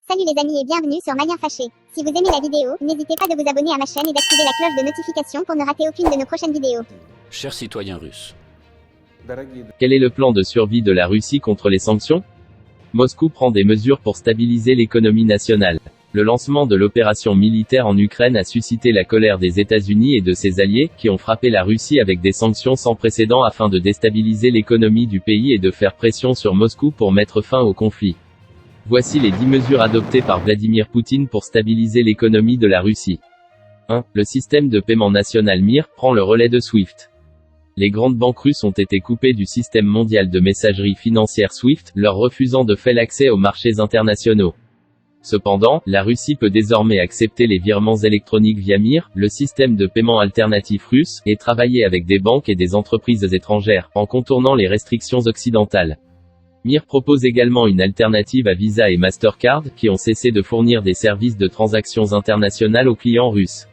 Salut les amis et bienvenue sur Malien Fâché. Si vous aimez la vidéo, n'hésitez pas de vous abonner à ma chaîne et d'activer la cloche de notification pour ne rater aucune de nos prochaines vidéos. Chers citoyens russes, Quel est le plan de survie de la Russie contre les sanctions? Moscou prend des mesures pour stabiliser l'économie nationale. Le lancement de l'opération militaire en Ukraine a suscité la colère des États-Unis et de ses alliés, qui ont frappé la Russie avec des sanctions sans précédent afin de déstabiliser l'économie du pays et de faire pression sur Moscou pour mettre fin au conflit. Voici les 10 mesures adoptées par Vladimir Poutine pour stabiliser l'économie de la Russie. 1. Le système de paiement national MIR prend le relais de SWIFT. Les grandes banques russes ont été coupées du système mondial de messagerie financière SWIFT, leur refusant de fait l'accès aux marchés internationaux. Cependant, la Russie peut désormais accepter les virements électroniques via MIR, le système de paiement alternatif russe, et travailler avec des banques et des entreprises étrangères, en contournant les restrictions occidentales. MIR propose également une alternative à Visa et Mastercard, qui ont cessé de fournir des services de transactions internationales aux clients russes.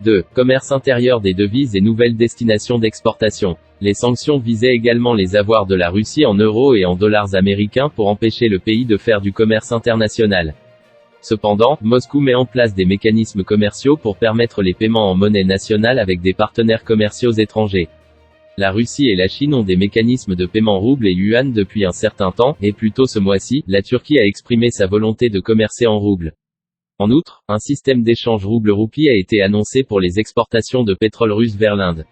2. Commerce intérieur des devises et nouvelles destinations d'exportation. Les sanctions visaient également les avoirs de la Russie en euros et en dollars américains pour empêcher le pays de faire du commerce international. Cependant, Moscou met en place des mécanismes commerciaux pour permettre les paiements en monnaie nationale avec des partenaires commerciaux étrangers. La Russie et la Chine ont des mécanismes de paiement rouble et yuan depuis un certain temps, et plus tôt ce mois-ci, la Turquie a exprimé sa volonté de commercer en rouble. En outre, un système d'échange rouble-roupie a été annoncé pour les exportations de pétrole russe vers l'Inde.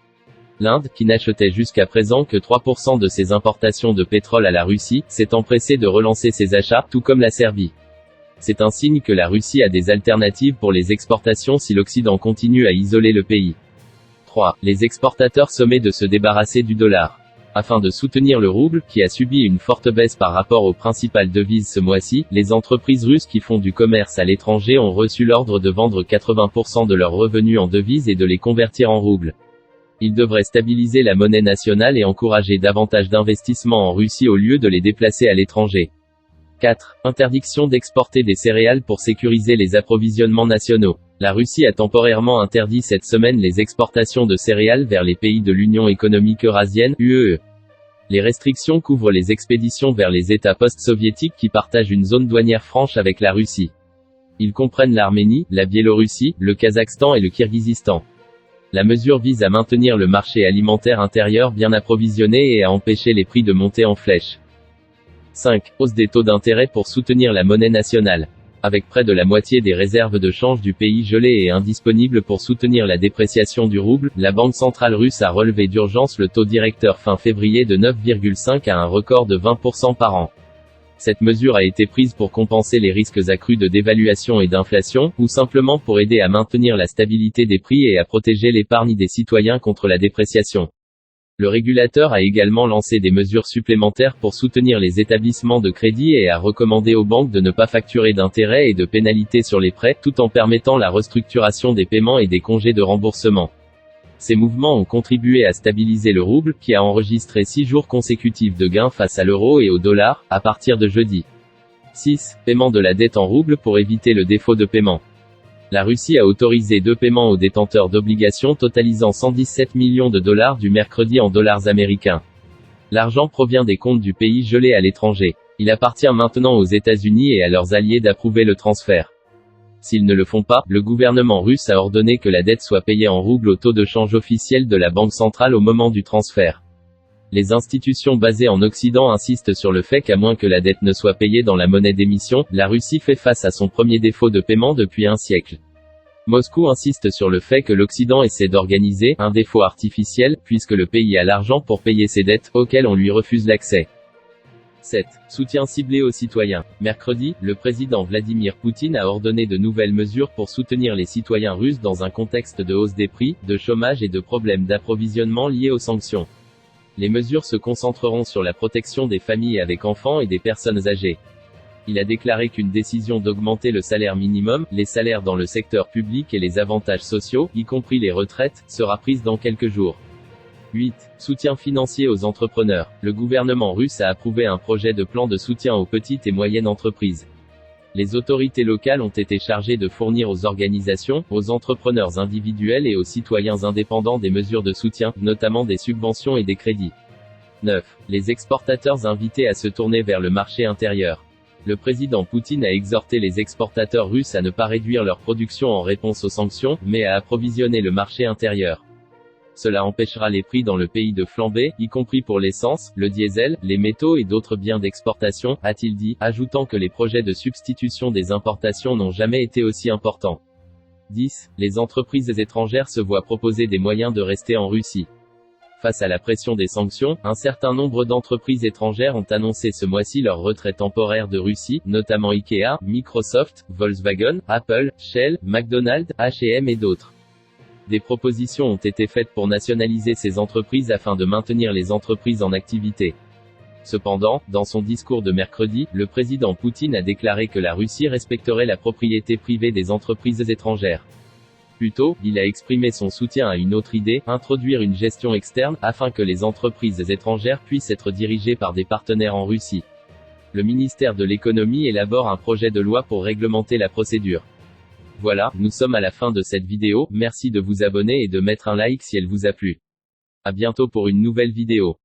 L'Inde, qui n'achetait jusqu'à présent que 3% de ses importations de pétrole à la Russie, s'est empressée de relancer ses achats, tout comme la Serbie. C'est un signe que la Russie a des alternatives pour les exportations si l'Occident continue à isoler le pays. 3. Les exportateurs sommaient de se débarrasser du dollar. Afin de soutenir le rouble, qui a subi une forte baisse par rapport aux principales devises ce mois-ci, les entreprises russes qui font du commerce à l'étranger ont reçu l'ordre de vendre 80% de leurs revenus en devises et de les convertir en roubles. Ils devraient stabiliser la monnaie nationale et encourager davantage d'investissements en Russie au lieu de les déplacer à l'étranger. 4. Interdiction d'exporter des céréales pour sécuriser les approvisionnements nationaux. La Russie a temporairement interdit cette semaine les exportations de céréales vers les pays de l'Union économique eurasienne, UE. Les restrictions couvrent les expéditions vers les États post-soviétiques qui partagent une zone douanière franche avec la Russie. Ils comprennent l'Arménie, la Biélorussie, le Kazakhstan et le Kirghizistan. La mesure vise à maintenir le marché alimentaire intérieur bien approvisionné et à empêcher les prix de monter en flèche. 5. Hausse des taux d'intérêt pour soutenir la monnaie nationale. Avec près de la moitié des réserves de change du pays gelées et indisponibles pour soutenir la dépréciation du rouble, la Banque centrale russe a relevé d'urgence le taux directeur fin février de 9,5 à un record de 20% par an. Cette mesure a été prise pour compenser les risques accrus de dévaluation et d'inflation, ou simplement pour aider à maintenir la stabilité des prix et à protéger l'épargne des citoyens contre la dépréciation. Le régulateur a également lancé des mesures supplémentaires pour soutenir les établissements de crédit et a recommandé aux banques de ne pas facturer d'intérêts et de pénalités sur les prêts, tout en permettant la restructuration des paiements et des congés de remboursement. Ces mouvements ont contribué à stabiliser le rouble, qui a enregistré 6 jours consécutifs de gains face à l'euro et au dollar, à partir de jeudi. 6. Paiement de la dette en rouble pour éviter le défaut de paiement. La Russie a autorisé 2 paiements aux détenteurs d'obligations totalisant 117 millions de dollars du mercredi en dollars américains. L'argent provient des comptes du pays gelé à l'étranger. Il appartient maintenant aux États-Unis et à leurs alliés d'approuver le transfert. S'ils ne le font pas, le gouvernement russe a ordonné que la dette soit payée en roubles au taux de change officiel de la Banque centrale au moment du transfert. Les institutions basées en Occident insistent sur le fait qu'à moins que la dette ne soit payée dans la monnaie d'émission, la Russie fait face à son premier défaut de paiement depuis un siècle. Moscou insiste sur le fait que l'Occident essaie d'organiser un défaut artificiel, puisque le pays a l'argent pour payer ses dettes, auxquelles on lui refuse l'accès. 7. Soutien ciblé aux citoyens. Mercredi, le président Vladimir Poutine a ordonné de nouvelles mesures pour soutenir les citoyens russes dans un contexte de hausse des prix, de chômage et de problèmes d'approvisionnement liés aux sanctions. Les mesures se concentreront sur la protection des familles avec enfants et des personnes âgées. Il a déclaré qu'une décision d'augmenter le salaire minimum, les salaires dans le secteur public et les avantages sociaux, y compris les retraites, sera prise dans quelques jours. 8. Soutien financier aux entrepreneurs. Le gouvernement russe a approuvé un projet de plan de soutien aux petites et moyennes entreprises. Les autorités locales ont été chargées de fournir aux organisations, aux entrepreneurs individuels et aux citoyens indépendants des mesures de soutien, notamment des subventions et des crédits. 9. Les exportateurs invités à se tourner vers le marché intérieur. Le président Poutine a exhorté les exportateurs russes à ne pas réduire leur production en réponse aux sanctions, mais à approvisionner le marché intérieur. Cela empêchera les prix dans le pays de flamber, y compris pour l'essence, le diesel, les métaux et d'autres biens d'exportation, a-t-il dit, ajoutant que les projets de substitution des importations n'ont jamais été aussi importants. 10. Les entreprises étrangères se voient proposer des moyens de rester en Russie. Face à la pression des sanctions, un certain nombre d'entreprises étrangères ont annoncé ce mois-ci leur retrait temporaire de Russie, notamment Ikea, Microsoft, Volkswagen, Apple, Shell, McDonald's, H&M et d'autres. Des propositions ont été faites pour nationaliser ces entreprises afin de maintenir les entreprises en activité. Cependant, dans son discours de mercredi, le président Poutine a déclaré que la Russie respecterait la propriété privée des entreprises étrangères. Plus tôt, il a exprimé son soutien à une autre idée, introduire une gestion externe, afin que les entreprises étrangères puissent être dirigées par des partenaires en Russie. Le ministère de l'économie élabore un projet de loi pour réglementer la procédure. Voilà, nous sommes à la fin de cette vidéo, merci de vous abonner et de mettre un like si elle vous a plu. À bientôt pour une nouvelle vidéo.